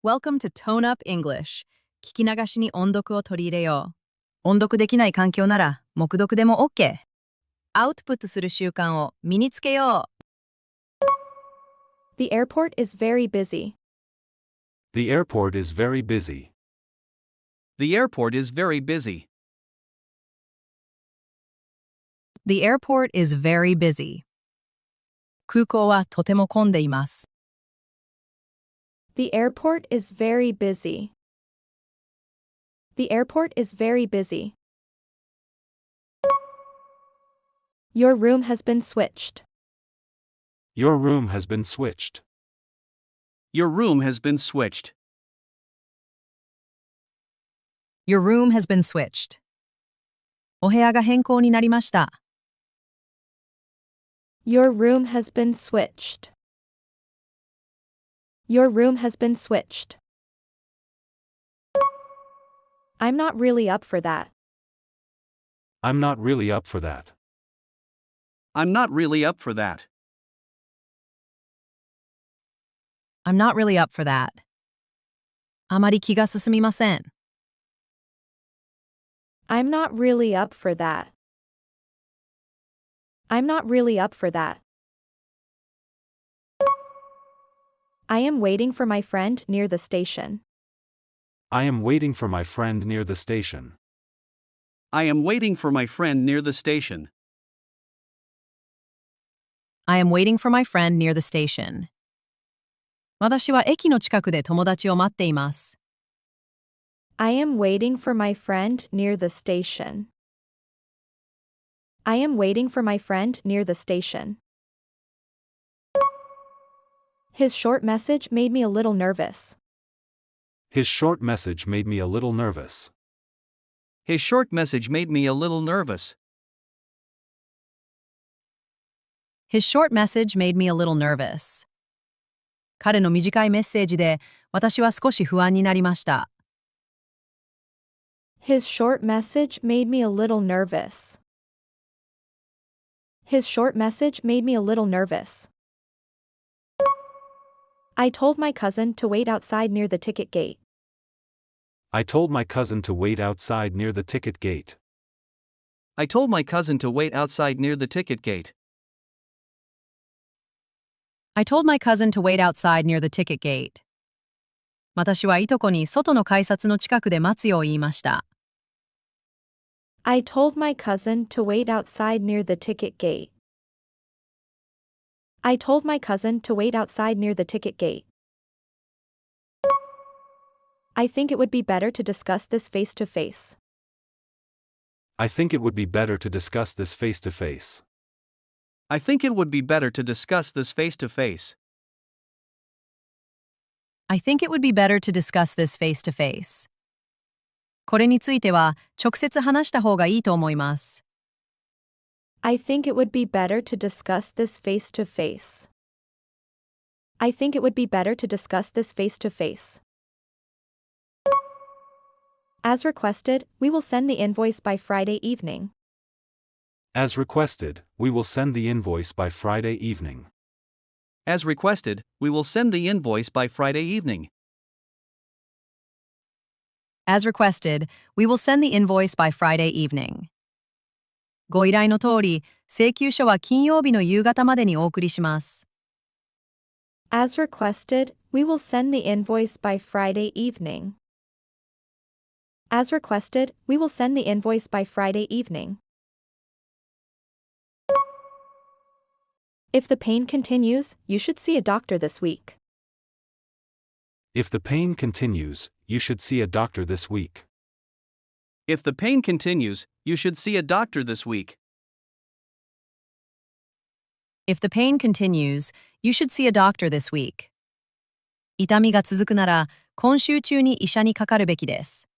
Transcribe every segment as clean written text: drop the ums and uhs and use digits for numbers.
Welcome to Tone Up English. 聞き流しに音読を取り入れよう。音読できない環境なら、黙読でも OK。アウトプットする習慣を身につけよう。The airport is very busy. The airport is very busy. The airport is very busy. The airport is very busy. 空港はとても混んでいます。The airport is very busy. The airport is very busy. Your room has been switched. Your room has been switched. Your room has been switched. Your room has been switched. お部屋が変更になりました。Your room has been switched. Your room has been switched. I'm not really up for that. I'm not really up for that. I'm not really up for that. I'm not really up for that. あまり気が進みません。I'm not really up for that. I'm not really up for that. I am waiting for my friend near the station. I am waiting for my friend near the station. I am waiting for my friend near the station. I am waiting for my friend near the station. 私は駅の近くで友達を待っています。I am waiting for my friend near the station. I am waiting for my friend near the station. His short message made me a little nervous. His short message made me a little nervous. His short message made me a little nervous. His short message made me a little nervous. 彼の短いメッセージで私は少し不安になりました。His short message made me a little nervous. His short message made me a little nervous. I told my cousin to wait outside near the ticket gate. I told my cousin to wait outside near the ticket gate. I told my cousin to wait outside near the ticket gate. I told my cousin to wait outside near the ticket gate. 私はいとこに外の改札の近くで待つよう言いました。I told my cousin to wait outside near the ticket gate. I told my cousin to wait outside near the ticket gate. I think it would be better to discuss this face to face. I think it would be better to discuss this face to face. I think it would be better to discuss this face to face. I think it would be better to discuss this face to face. これについては直接話した方がいいと思います。I think it would be better to discuss this face to face. I think it would be better to discuss this face to face. As requested, we will send the invoice by Friday evening. As requested, we will send the invoice by Friday evening. As requested, we will send the invoice by Friday evening. As requested, we will send the invoice by Friday evening. ご依頼の通り、請求書は金曜日の夕方までにお送りします。As requested, we will send the invoice by Friday evening. As requested, we will send the invoice by Friday evening. If the pain continues, you should see a doctor this week. If the pain continues, you should see a doctor this week. If the pain continues, you should see a doctor this week. If the pain continues, you should see a doctor this week. 痛みが続くなら、今週中に医者にかかるべきです。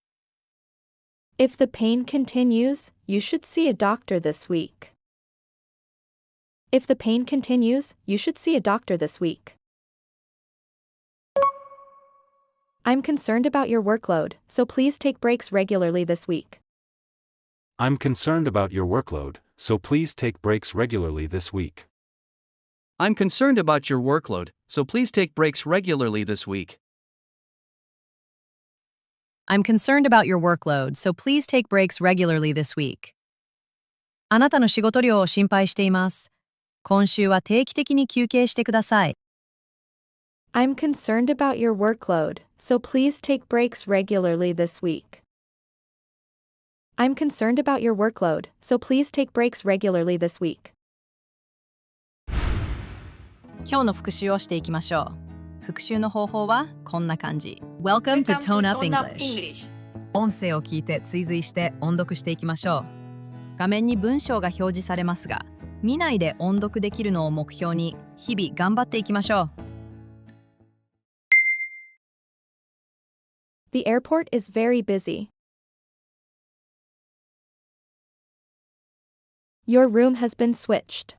If the pain continues, you should see a doctor this week. If the pain continues, you should see a doctor this week. I'm concerned about your workload, so please take breaks regularly this week. I'm concerned about your workload, so please take breaks regularly this week. I'm concerned about your workload, so please take breaks regularly this week. I'm concerned about your workload, so please take breaks regularly this week. あなたの仕事量を心配しています。今週は定期的に休憩してください。I'm concerned about your workload, so please take breaks regularly this week. I'm concerned about your workload, so please take breaks regularly this week. 今日の復習をしていきましょう。復習の方法はこんな感じ。Welcome to Tone Up English。音声を聞いて追随して音読していきましょう。画面に文章が表示されますが、見ないで音読できるのを目標に日々頑張っていきましょう。The airport is very busy. Your room has been switched.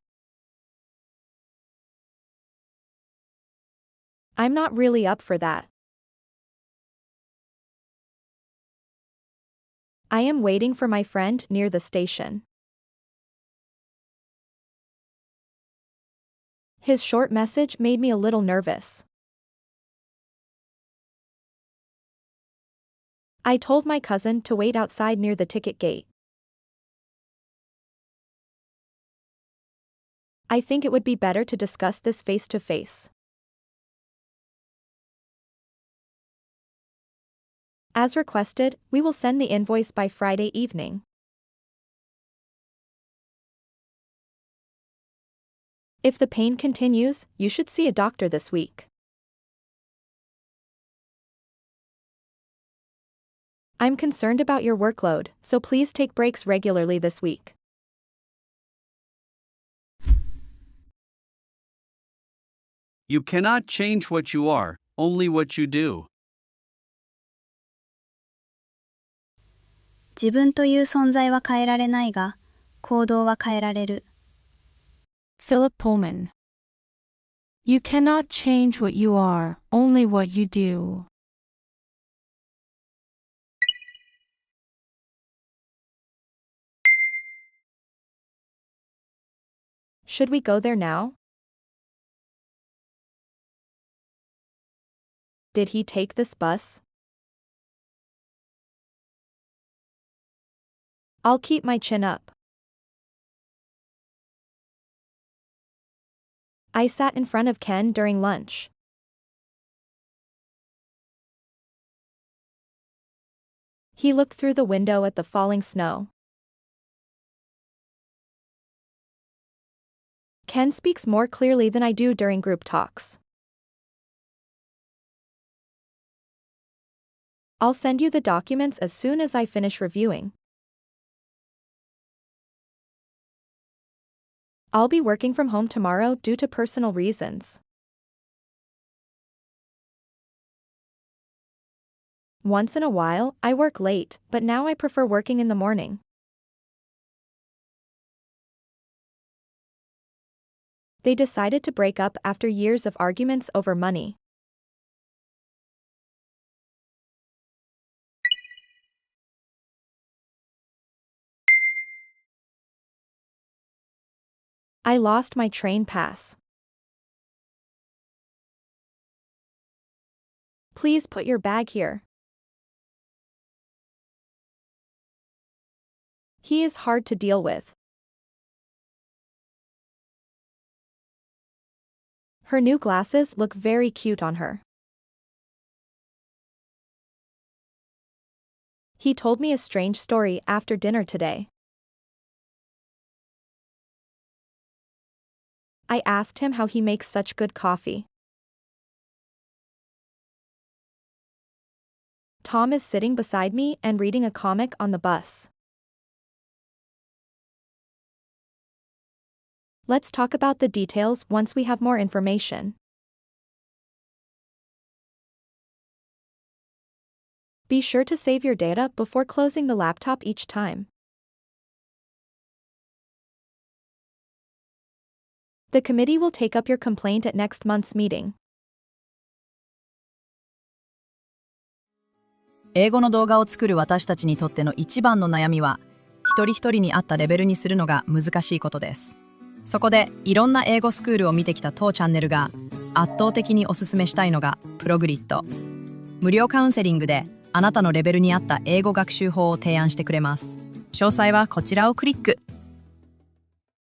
I'm not really up for that. I am waiting for my friend near the station. His short message made me a little nervous. I told my cousin to wait outside near the ticket gate. I think it would be better to discuss this face to face. As requested, we will send the invoice by Friday evening. If the pain continues, you should see a doctor this week. I'm concerned about your workload, so please take breaks regularly this week. You cannot change what you are, only what you do. 自分という存在は変えられないが、行動は変えられる。Philip Pullman. You cannot change what you are, only what you do. Should we go there now? Did he take this bus? I'll keep my chin up. I sat in front of Ken during lunch. He looked through the window at the falling snow. Ken speaks more clearly than I do during group talks. I'll send you the documents as soon as I finish reviewing. I'll be working from home tomorrow due to personal reasons. Once in a while, I work late, but now I prefer working in the morning. They decided to break up after years of arguments over money. I lost my train pass. Please put your bag here. He is hard to deal with. Her new glasses look very cute on her. He told me a strange story after dinner today. I asked him how he makes such good coffee. Tom is sitting beside me and reading a comic on the bus. Let's talk about the details once we have more information. Be sure to save your data before closing the laptop each time. The committee will take up your complaint at next month's meeting. 英語の動画を作る私たちにとっての一番の悩みは、一人一人に合ったレベルにするのが難しいことです。そこで、いろんな英語スクールを見てきた当チャンネルが、圧倒的におすすめしたいのが、PROGRIT。無料カウンセリングで、あなたのレベルに合った英語学習法を提案してくれます。詳細はこちらをクリック。